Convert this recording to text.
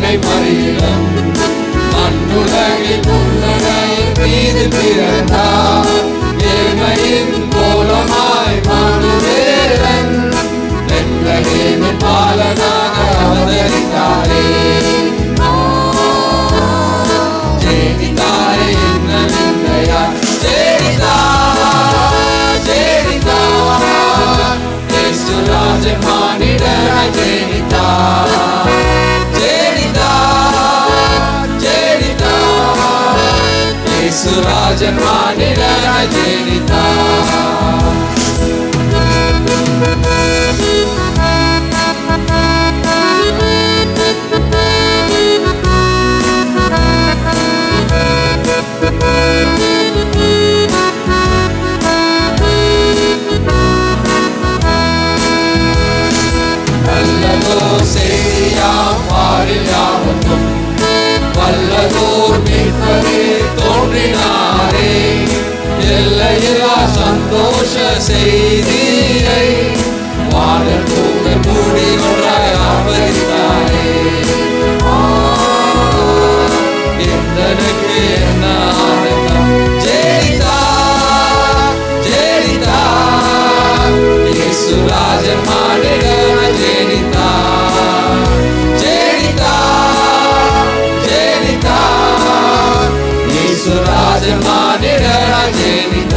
அன்னை மரியம் மண்ணுலகில் உலகின் மீது பிறந்தார். ஏழ்மையின் கோலமாய் மனுவேலன் பெத்லகேமின் பாலனாக அவதரித்தாரே. ஜெனித்தாரே என்ன விந்தையார், ஜெனித்தார் ஜெனித்தார் இயேசு ராஜன் மானிடராய் ஜெனித்தார். ராஜன் மானிடராய் ஜெனித்தார். நல்லதோர் செய்தியாம் பாரில் யாவர்க்கும் வல்லதோர் மீட்பரே தோன்றினாரே. எல்லையில்லா சந்தோஷ செய்தியை வானல் பூமியில் மூடி ஒன்றாய் ஆவரித்தாரே. எந்தனுக்கு என்ன ஆனந்தம், ஜெனித்தார் ஜெனித்தார் இயேசு ராஜன் மானிடராய் ஜெனித்தார். ஜெனித்தார் ஜெனித்தார் இயேசு ராஜன் மானிடராய் ஜெனித்தார்.